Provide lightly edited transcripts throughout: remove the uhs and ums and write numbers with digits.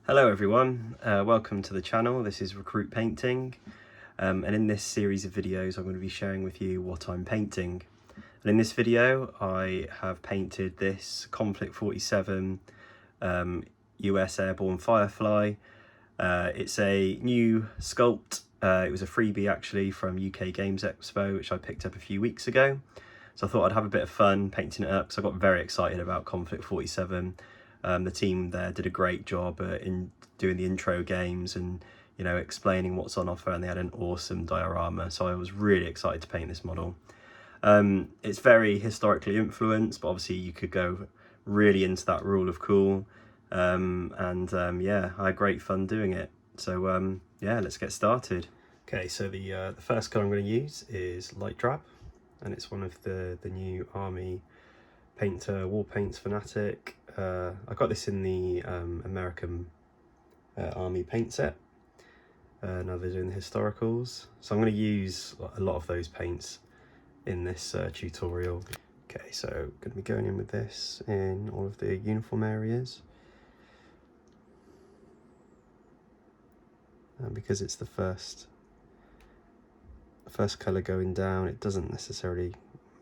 Hello everyone, welcome to the channel. This is Recruit Painting, and in this series of videos I'm going to be sharing with you what I'm painting. And in this video I have painted this Konflikt 47 US Airborne Firefly. It's a new sculpt. It was a freebie actually from UK Games Expo, which I picked up a few weeks ago. So I thought I'd have a bit of fun painting it up, because I got very excited about Konflikt 47. The team there did a great job in doing the intro games and, you know, explaining what's on offer, and they had an awesome diorama. So I was really excited to paint this model. It's very historically influenced, but obviously you could go really into that rule of cool. Yeah, I had great fun doing it. So yeah, let's get started. Okay, so the first colour I'm going to use is light drab, and it's one of the new Army Painter War Paints Fanatic. I got this in the American Army paint set. Now they're doing the historicals, so I'm going to use a lot of those paints in this tutorial. Okay, so I'm going to be going in with this in all of the uniform areas. And because it's the first colour going down, it doesn't necessarily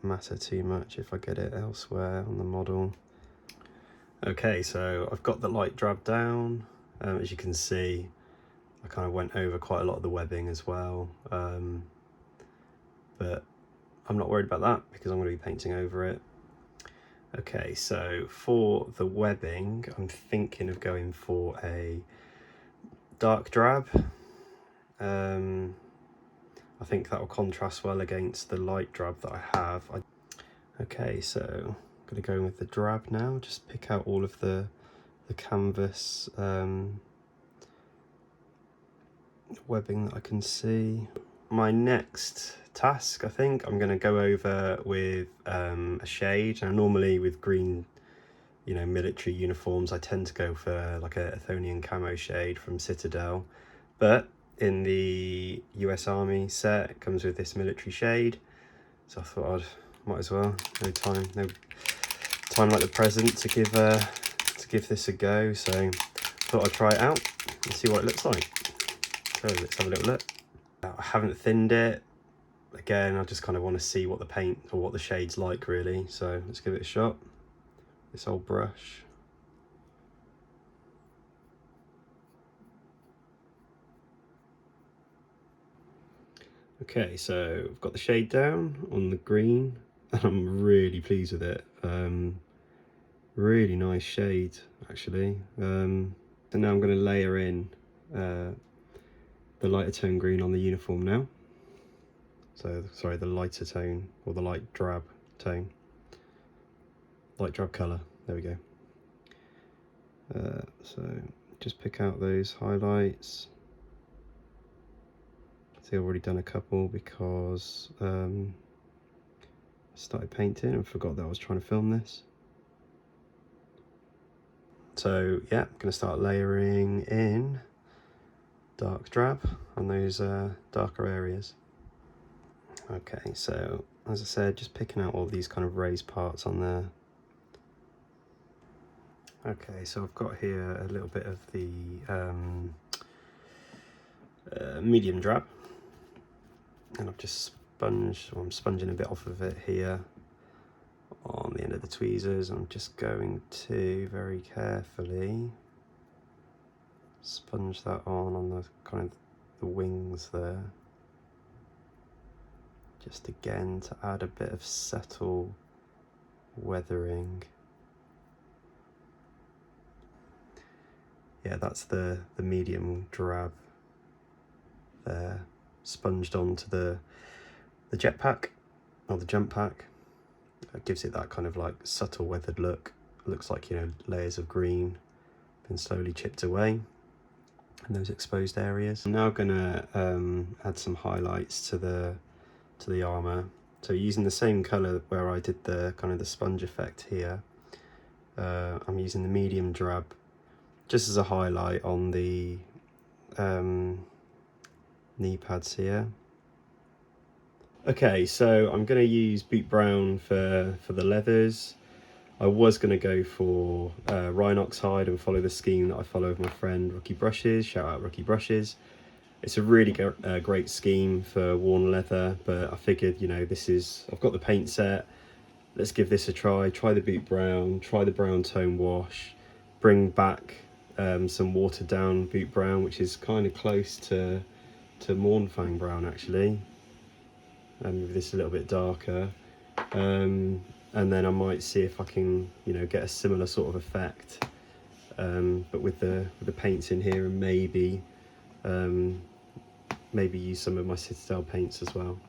matter too much if I get it elsewhere on the model. Okay, so I've got the light drab down. As you can see, I kind of went over quite a lot of the webbing as well, but I'm not worried about that because I'm going to be painting over it. Okay, so for the webbing, I'm thinking of going for a dark drab. I think that will contrast well against the light drab that I have. Okay, so I'm going to go in with the drab now. Just pick out all of the canvas webbing that I can see. My next task, I think I'm going to go over with a shade. Now normally with green, you know, military uniforms, I tend to go for like a Athonian camo shade from Citadel, but in the US Army set it comes with this military shade, so I thought might as well, no time like the present to give this a go. So I thought I'd try it out and see what it looks like. So let's have a little look. I haven't thinned it. Again, I just kind of want to see what the paint or what the shade's like really. So let's give it a shot. This old brush. Okay, so I've got the shade down on the green and I'm really pleased with it. Really nice shade actually. And now I'm going to layer in the lighter tone green on the uniform now. So sorry, the lighter tone, or the light drab tone, light drab colour, there we go. So just pick out those highlights. See, I've already done a couple because I started painting and forgot that I was trying to film this. So yeah, I'm going to start layering in dark drab on those darker areas. Okay, so as I said, just picking out all these kind of raised parts on there. Okay, so I've got here a little bit of the medium drab, and I've just I'm sponging a bit off of it here on the end of the tweezers. I'm just going to very carefully sponge that on the kind of the wings there, just again to add a bit of subtle weathering. Yeah, that's the medium drab there, sponged onto the jetpack or the jump pack. It gives it that kind of like subtle weathered look. It looks like, you know, layers of green been slowly chipped away in those exposed areas. I'm now gonna add some highlights to the armor. So using the same color where I did the kind of the sponge effect here, I'm using the medium drab just as a highlight on the knee pads here. Okay, so I'm going to use boot brown for the leathers. I was going to go for Rhinox hide and follow the scheme that I follow with my friend Rookie Brushes. Shout out Rookie Brushes. It's a really great scheme for worn leather, but I figured, you know, I've got the paint set. Let's give this a try. Try the boot brown, try the brown tone wash, bring back some watered down boot brown, which is kind of close to Mornfang brown actually. With this a little bit darker. And then I might see if I can, you know, get a similar sort of effect, but with the paints in here, and maybe use some of my Citadel paints as well.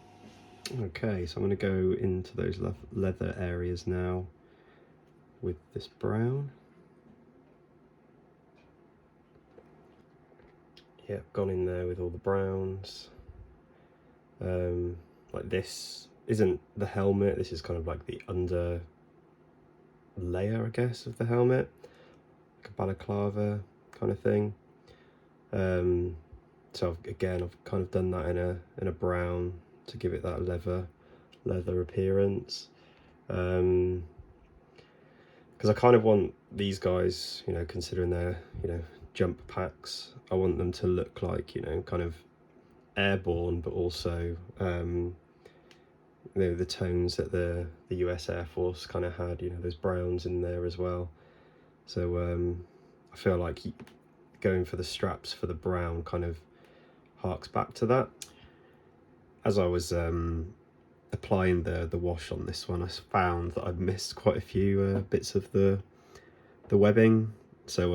Okay, so I'm going to go into those leather areas now with this brown. Yeah, gone in there with all the browns. Like this isn't the helmet, this is kind of like the under layer, I guess, of the helmet, like a balaclava kind of thing. So I've kind of done that in a brown to give it that leather appearance, because I kind of want these guys, you know, considering they're, you know, jump packs, I want them to look like, you know, kind of airborne, but also you know, the tones that the US Air Force kind of had, you know, those browns in there as well. So I feel like going for the straps for the brown kind of harks back to that. As I was applying the wash on this one, I found that I'd missed quite a few bits of the webbing, so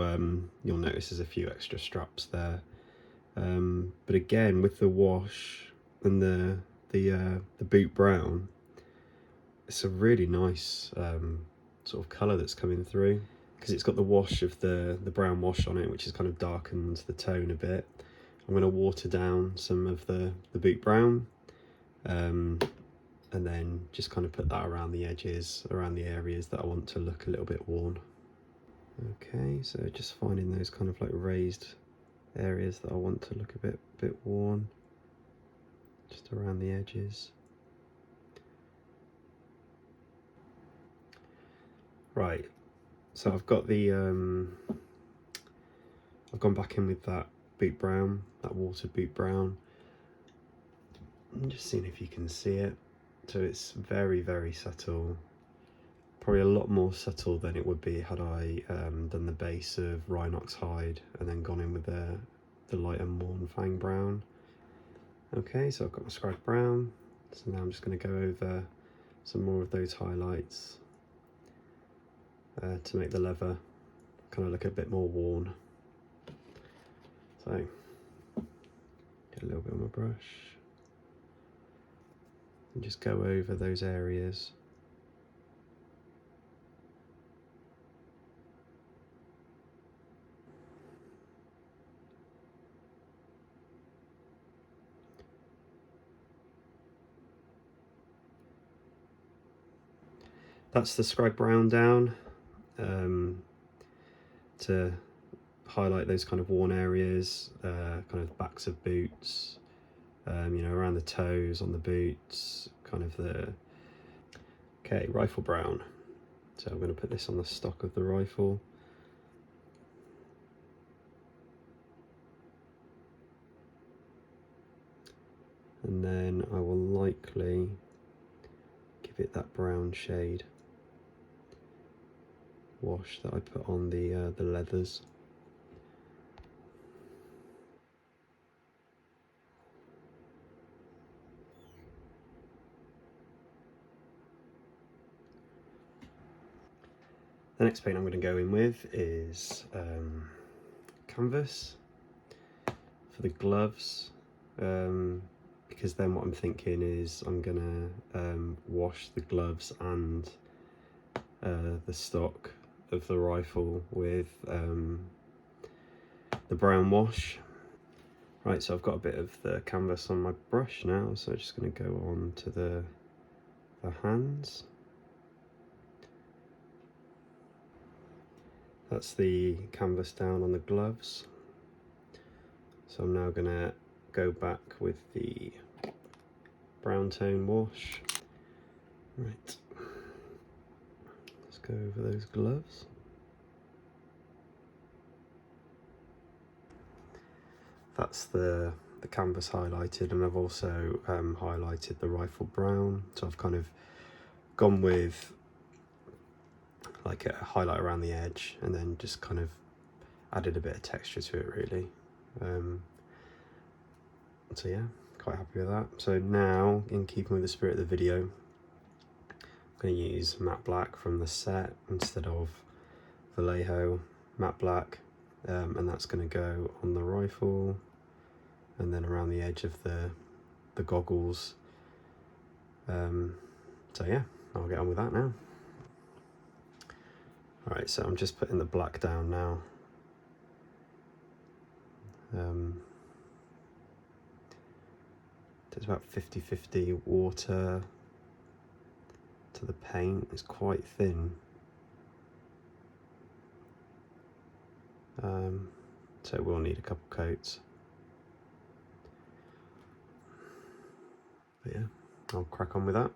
you'll notice there's a few extra straps there. But again, with the wash and the boot brown, it's a really nice sort of colour that's coming through, because it's got the wash of the brown wash on it, which has kind of darkened the tone a bit. I'm going to water down some of the boot brown, and then just kind of put that around the edges, around the areas that I want to look a little bit worn. Okay, so just finding those kind of like raised areas that I want to look a bit worn, just around the edges. Right, so I've got the I've gone back in with that boot brown, that watered boot brown. I'm just seeing if you can see it. So it's very, very subtle, probably a lot more subtle than it would be had I done the base of Rhinox hide and then gone in with the lighter Mornfang brown. Okay, so I've got my scribe brown, so now I'm just going to go over some more of those highlights to make the leather kind of look a bit more worn. So get a little bit on my brush and just go over those areas. That's the scribe brown down to highlight those kind of worn areas, kind of backs of boots, you know, around the toes on the boots, kind of the... Okay, rifle brown. So I'm going to put this on the stock of the rifle. And then I will likely give it that brown shade wash that I put on the leathers. The next paint I'm going to go in with is canvas for the gloves, because then what I'm thinking is I'm going to wash the gloves and the stock of the rifle with the brown wash. Right, so I've got a bit of the canvas on my brush now, so I'm just going to go on to the hands. That's the canvas down on the gloves. So I'm now going to go back with the brown tone wash. Right, let's go over those gloves. That's the canvas highlighted, and I've also highlighted the rifle brown. So I've kind of gone with like a highlight around the edge and then just kind of added a bit of texture to it really. So yeah, quite happy with that. So now, in keeping with the spirit of the video, I'm going to use matte black from the set instead of Vallejo matte black, and that's going to go on the rifle and then around the edge of the goggles. So yeah, I'll get on with that now. Alright, so I'm just putting the black down now. It's about 50-50 water to the paint. It's quite thin. So we'll need a couple coats. But yeah, I'll crack on with that.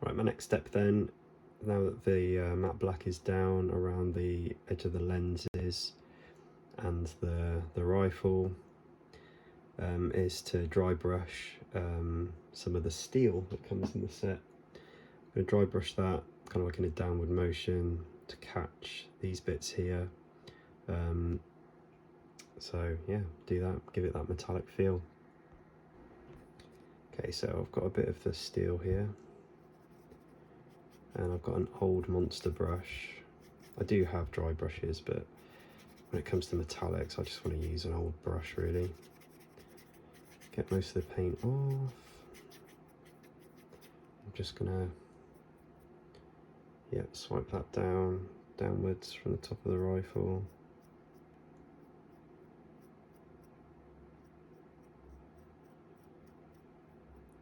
Right, my next step then, now that the matte black is down around the edge of the lenses and the rifle, is to dry brush some of the steel that comes in the set. I'm going to dry brush that kind of like in a downward motion to catch these bits here. So yeah, do that, give it that metallic feel. Okay, so I've got a bit of the steel here, and I've got an old monster brush. I do have dry brushes, but when it comes to metallics, I just want to use an old brush really. Get most of the paint off. I'm just gonna, yeah, swipe that downwards from the top of the rifle.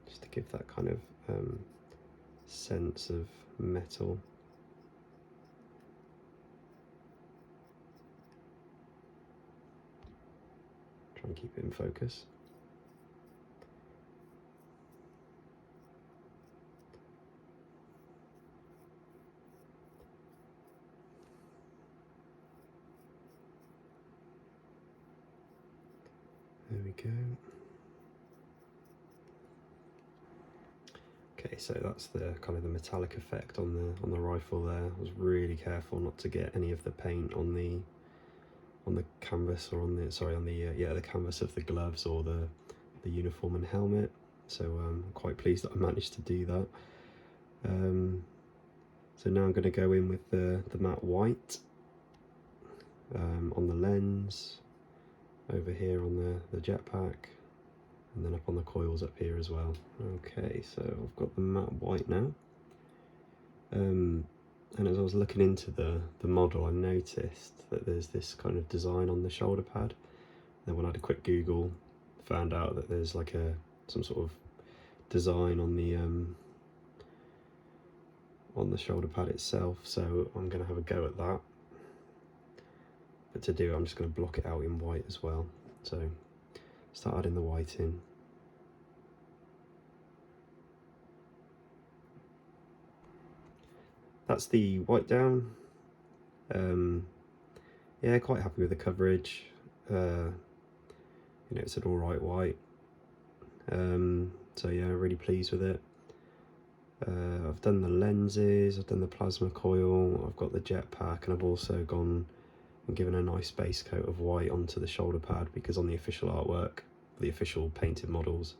Just to give that kind of sense of metal. Try and keep it in focus. There we go. Okay, so that's the kind of the metallic effect on the rifle there. I was really careful not to get any of the paint on the canvas, or on the the canvas of the gloves or the uniform and helmet. So I'm quite pleased that I managed to do that. So now I'm going to go in with the matte white on the lens, over here on the jetpack, and then up on the coils up here as well. Okay, so I've got the matte white now. And as I was looking into the model, I noticed that there's this kind of design on the shoulder pad. Then when I had a quick Google, found out that there's like some sort of design on the shoulder pad itself. So I'm going to have a go at that. But to do, I'm just going to block it out in white as well. So start adding the white in. That's the white down. Yeah, quite happy with the coverage. You know, it's an alright white. So yeah, really pleased with it. I've done the lenses, I've done the plasma coil, I've got the jetpack, and I've also gone and given a nice base coat of white onto the shoulder pad, because on the official artwork, the official painted models,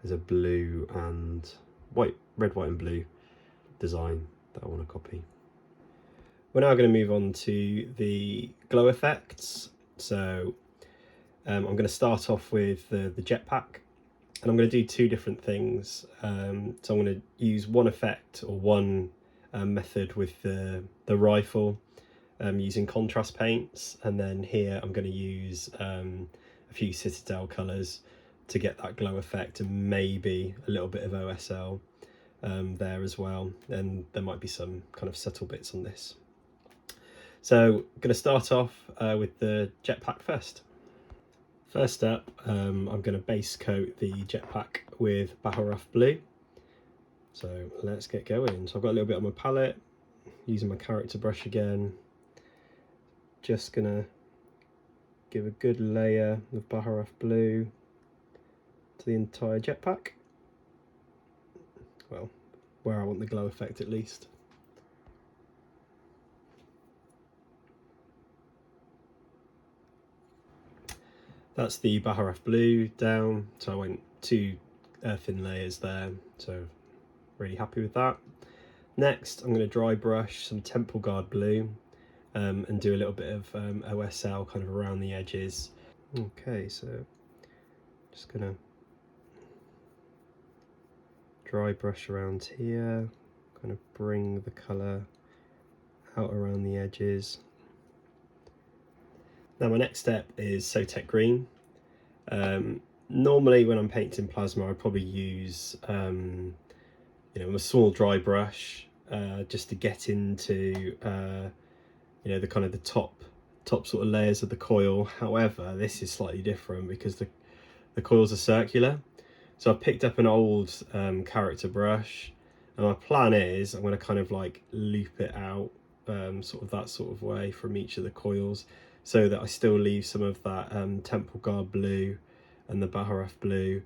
there's a blue and white, red, white and blue design that I want to copy. We're now going to move on to the glow effects. So I'm going to start off with the jetpack, and I'm going to do two different things. So I'm going to use one effect or one method with the rifle, using contrast paints, and then here I'm going to use a few Citadel colours to get that glow effect, and maybe a little bit of OSL there as well, and there might be some kind of subtle bits on this. So I'm going to start off with the jetpack first. First up, I'm going to base coat the jetpack with Baharaf blue. So let's get going. So I've got a little bit on my palette. using my character brush again, just gonna give a good layer of Baharaf blue to the entire jetpack. Well, where I want the glow effect at least. That's the Baharaf blue down, so I went 2 thin layers there, so really happy with that. Next, I'm going to dry brush some Temple Guard blue and do a little bit of OSL kind of around the edges. Okay, so just going to dry brush around here, kind of bring the colour out around the edges. Now my next step is Sotek green. Normally when I'm painting plasma, I'd probably use a small dry brush just to get into the kind of the top sort of layers of the coil. However, this is slightly different because the coils are circular. So I've picked up an old character brush, and my plan is I'm going to kind of like loop it out sort of that sort of way from each of the coils, so that I still leave some of that Temple Guard blue and the Baharaf blue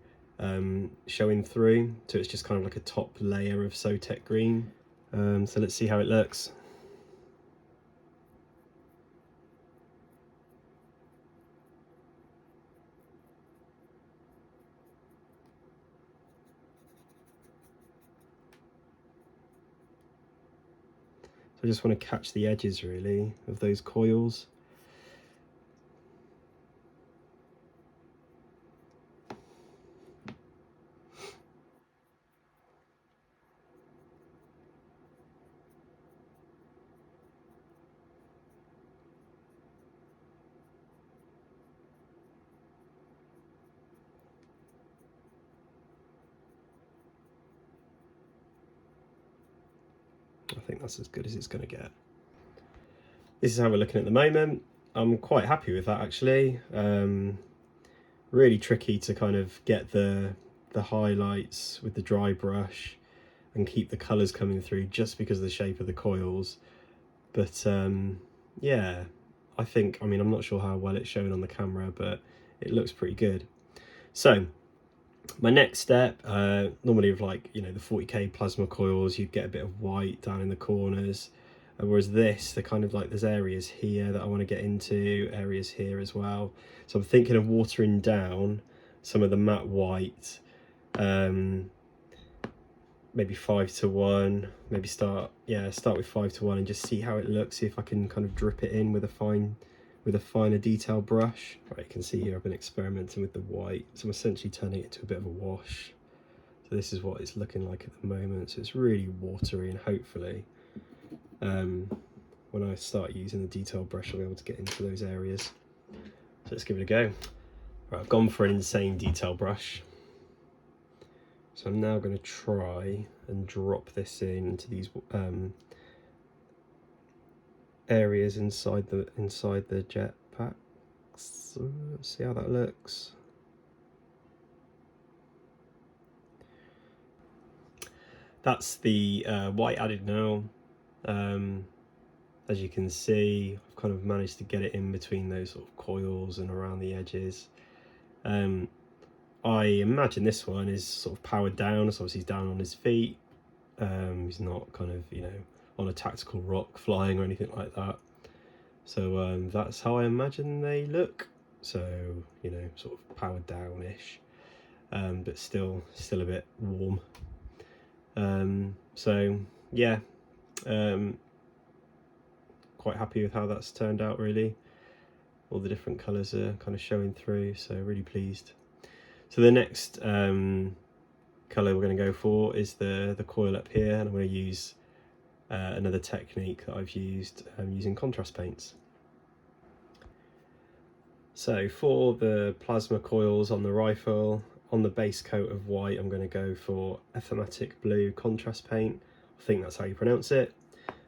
showing through, so it's just kind of like a top layer of Sotek green. So let's see how it looks. So I just want to catch the edges really of those coils. I think that's as good as it's going to get. This is how we're looking at the moment. I'm quite happy with that actually. Really tricky to kind of get the highlights with the dry brush and keep the colours coming through just because of the shape of the coils. But yeah, I think, I mean, I'm not sure how well it's shown on the camera, but it looks pretty good. So my next step, normally with like, the 40k plasma coils, you'd get a bit of white down in the corners. Whereas this, they're kind of like, there's areas here that I want to get into, areas here as well. So I'm thinking of watering down some of the matte white, maybe 5:1, maybe start with 5:1 and just see how it looks, see if I can kind of drip it in with a finer detail brush. Right, you can see here I've been experimenting with the white, so I'm essentially turning it to a bit of a wash. So this is what it's looking like at the moment, so it's really watery, and hopefully when I start using the detail brush I'll be able to get into those areas. So let's give it a go. Right, I've gone for an insane detail brush. So I'm now going to try and drop this into these areas inside the jetpack. So let's see how that looks. That's the white added now. As you can see, I've kind of managed to get it in between those sort of coils and around the edges. I imagine this one is sort of powered down, so obviously he's down on his feet. He's not kind of, on a tactical rock flying or anything like that. So that's how I imagine they look. So, sort of powered down-ish, but still a bit warm. So yeah, quite happy with how that's turned out really. All the different colours are kind of showing through, so really pleased. So the next colour we're going to go for is the coil up here, and I'm going to use another technique that I've used using contrast paints. So for the plasma coils on the rifle, on the base coat of white, I'm going to go for a thematic blue contrast paint. I think that's how you pronounce it.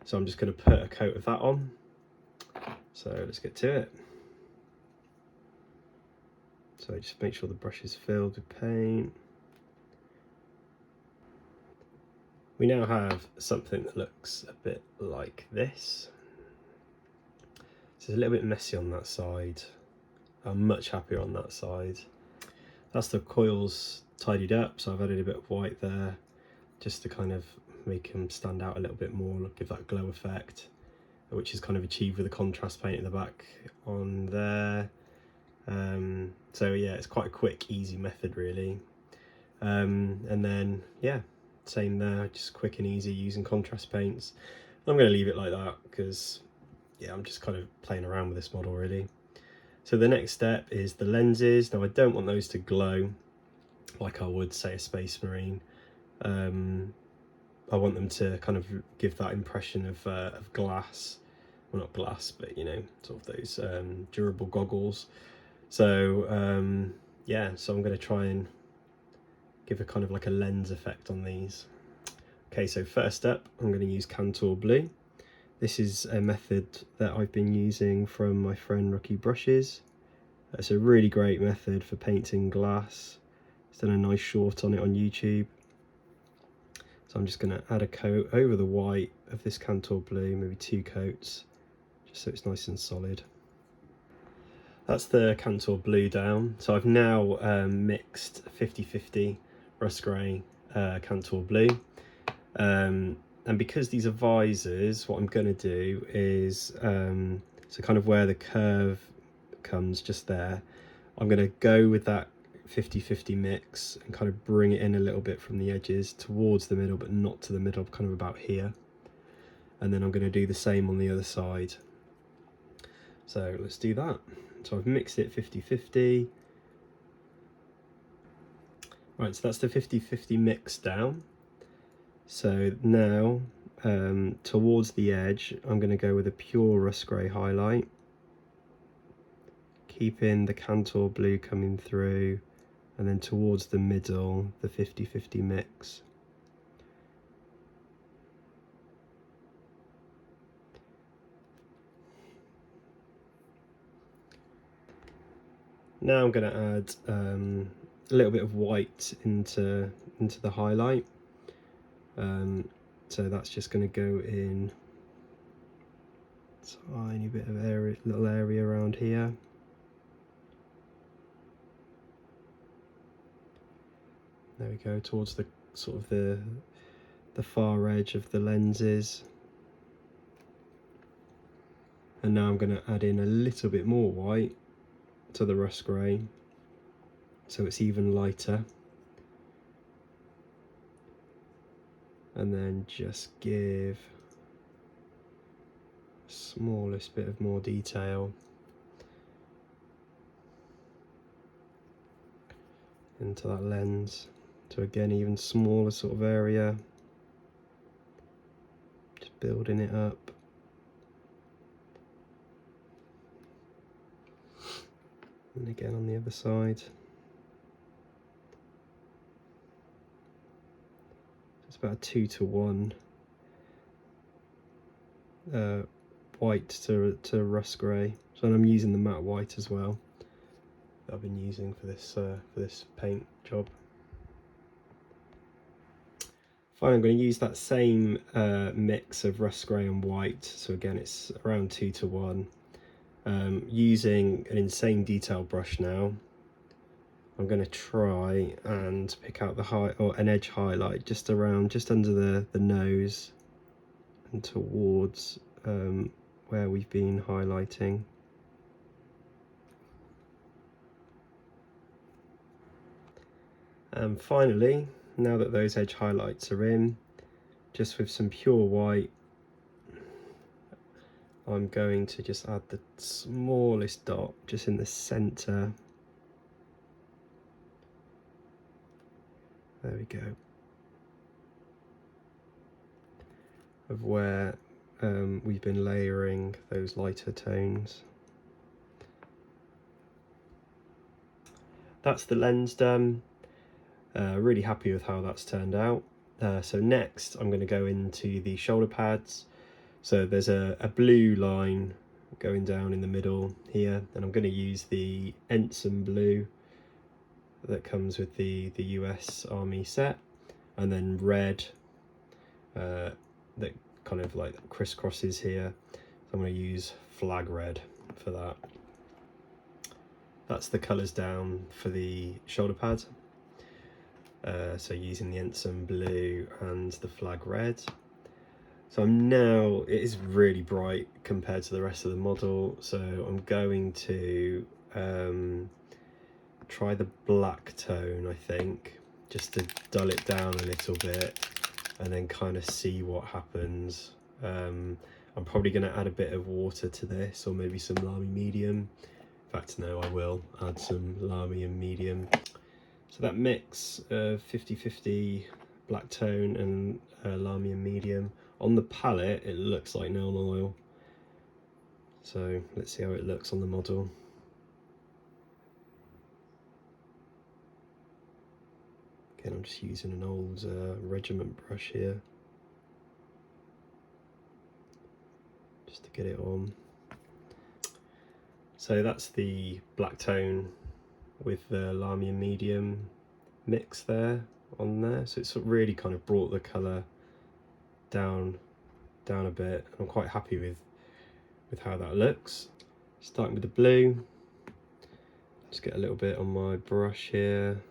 So I'm just going to put a coat of that on. So let's get to it. So just make sure the brush is filled with paint. we now have something that looks a bit like this. So it's a little bit messy on that side. I'm much happier on that side. That's the coils tidied up, so I've added a bit of white there just to kind of make them stand out a little bit more, give that glow effect, which is kind of achieved with the contrast paint in the back on there. So yeah, it's quite a quick, easy method really. And then yeah, same there, just quick and easy using contrast paints. I'm going to leave it like that because yeah, I'm just kind of playing around with this model really. So the next step is the lenses. Now I don't want those to glow like I would say a Space Marine. I want them to kind of give that impression of glass. Well, not glass, but you know, sort of those durable goggles. So yeah, so I'm going to try and give a kind of like a lens effect on these. Okay, so first up, I'm going to use Cantor Blue. This is a method that I've been using from my friend Rocky Brushes. It's a really great method for painting glass. He's done a nice short on it on YouTube. So I'm just going to add a coat over the white of this Cantor Blue, maybe 2 coats, just so it's nice and solid. That's the Cantor Blue down. So I've now mixed 50-50 Rust Grey Cantor Blue. And because these are visors, what I'm going to do is, so kind of where the curve comes just there, I'm going to go with that 50-50 mix and kind of bring it in a little bit from the edges towards the middle, but not to the middle, kind of about here. And then I'm going to do the same on the other side. So let's do that. So I've mixed it 50-50. Right, so that's the 50-50 mix down. So now towards the edge, I'm going to go with a pure Rust Grey highlight, keeping the Cantor Blue coming through, and then towards the middle, the 50-50 mix. Now I'm going to add a little bit of white into the highlight. So that's just going to go in a tiny bit of area, little area around here. There we go, towards the sort of the far edge of the lenses. And now I'm going to add in a little bit more white to the Rust Grey, so it's even lighter. And then just give the smallest bit of more detail into that lens. So again, even smaller sort of area, just building it up. And again on the other side. It's about a 2-to-1 white to Rust Grey. So I'm using the matte white as well that I've been using for this paint job. Fine, I'm going to use that same mix of Rust Grey and white. So again, it's around 2-to-1. Using an insane detail brush now, I'm going to try and pick out an edge highlight just under the nose and towards where we've been highlighting. And finally, now that those edge highlights are in, just with some pure white, I'm going to just add the smallest dot just in the center. There we go. Of where we've been layering those lighter tones. That's the lens done. Really happy with how that's turned out. So next I'm going to go into the shoulder pads. So there's a blue line going down in the middle here, and I'm going to use the Ensign blue that comes with the US Army set, and then red that kind of like crisscrosses here. So I'm going to use flag red for that. That's the colours down for the shoulder pad. So using the ensign blue and the flag red. So it is really bright compared to the rest of the model, so I'm going to try the black tone, I think, just to dull it down a little bit and then kind of see what happens. I'm probably going to add a bit of water to this, or maybe some Lamy medium. In fact, no, I will add some Lamy and medium. So that mix of 50-50 black tone and Lamy and medium. On the palette, it looks like nail oil. So let's see how it looks on the model. Again, I'm just using an old regiment brush here, just to get it on. So that's the black tone with the Lamy and medium mix there on there. So it's really kind of brought the colour down a bit. I'm quite happy with how that looks. Starting with the blue, just get a little bit on my brush here.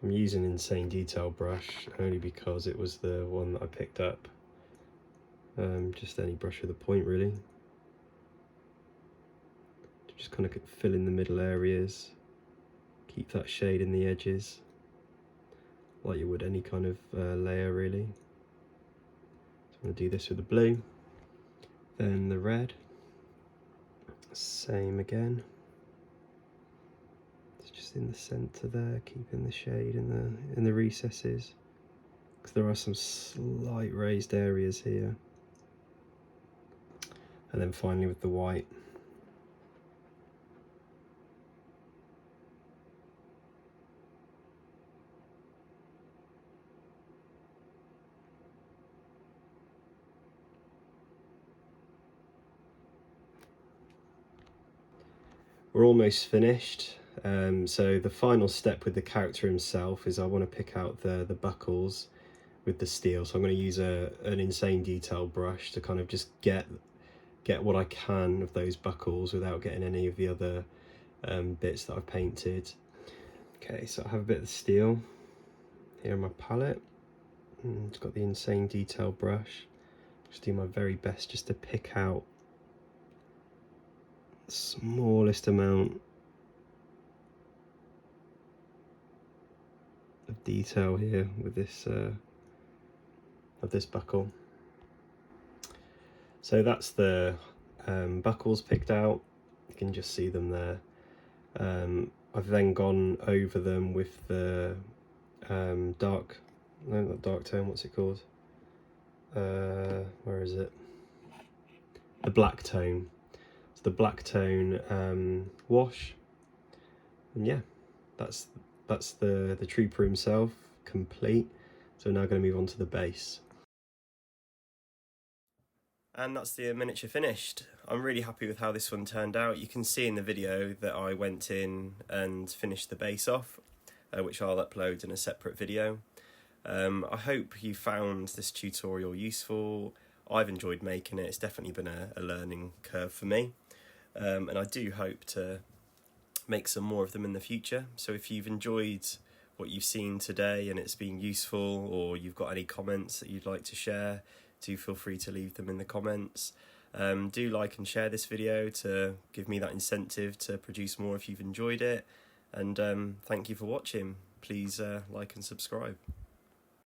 I'm using Insane Detail brush only because it was the one that I picked up. Just any brush with a point really. Just kind of fill in the middle areas, keep that shade in the edges, like you would any kind of layer really. I'm going to do this with the blue, then the red, same again. It's just in the centre there, keeping the shade in the recesses, because there are some slight raised areas here. And then finally with the white. We're almost finished. So the final step with the character himself is I want to pick out the buckles with the steel. So I'm going to use an Insane Detail brush to kind of just get what I can of those buckles without getting any of the other bits that I've painted. Okay, so I have a bit of the steel here on my palette. It's got the Insane Detail brush. Just do my very best just to pick out the smallest amount of detail here with this of this buckle. So that's the buckles picked out. You can just see them there. I've then gone over them with the not dark tone, what's it called? Where is it? The black tone. It's the black tone wash. And yeah, that's the trooper himself complete. So now I'm going to move on to the base. And that's the miniature finished. I'm really happy with how this one turned out. You can see in the video that I went in and finished the base off, which I'll upload in a separate video. I hope you found this tutorial useful. I've enjoyed making it. It's definitely been a learning curve for me. And I do hope to make some more of them in the future. So if you've enjoyed what you've seen today and it's been useful, or you've got any comments that you'd like to share, do feel free to leave them in the comments. Do like and share this video to give me that incentive to produce more if you've enjoyed it. And thank you for watching. Please like and subscribe.